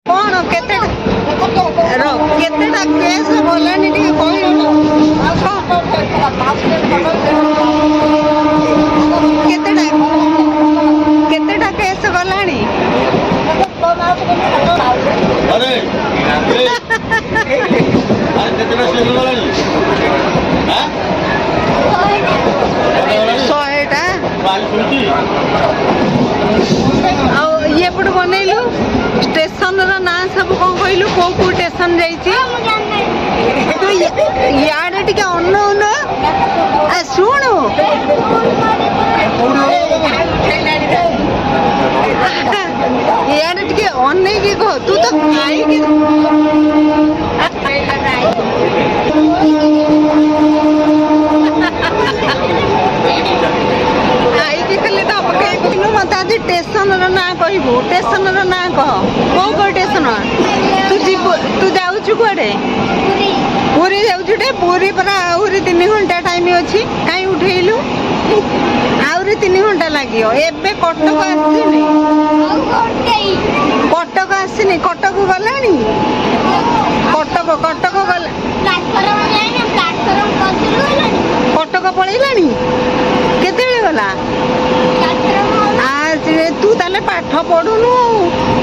कौन केतेटा case बोलानी T कहलो केतेटा case गलानी अरे कितना स्टेशन गलानी हां 100टा बाल सुनती ये पट बनैलु स्टेशन रो ना सब कौन कहलु को स्टेशन जाइछि तू याडे टिके अन्न आ सुनु याडे टिके अन्न की कह तू तो खाई की मत आज स्टेशन ना कहबू स्टेशन ना कह कौ स्टेशन तू जाऊँ कड़े पूरी जाऊे पूरी पर आहरी 3 घंटा टाइम अच्छी कहीं उठेलु आहरी 3 घंटा लगे एबे कटक आसनी कटक आसनी कटक गला कटक कटक गला कटक पलैला केते गला तू ताले पाठ पढ़ुनु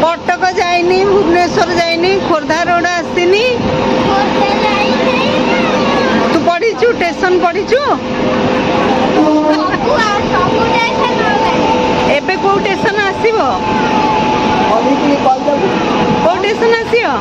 कटक जाइनी भुवनेश्वर जाइनी खोर्धा रोड आसनी तू पढ़ीचु स्टेशन पढ़ीचु एबे को स्टेशन आसीबो को स्टेशन आसीबो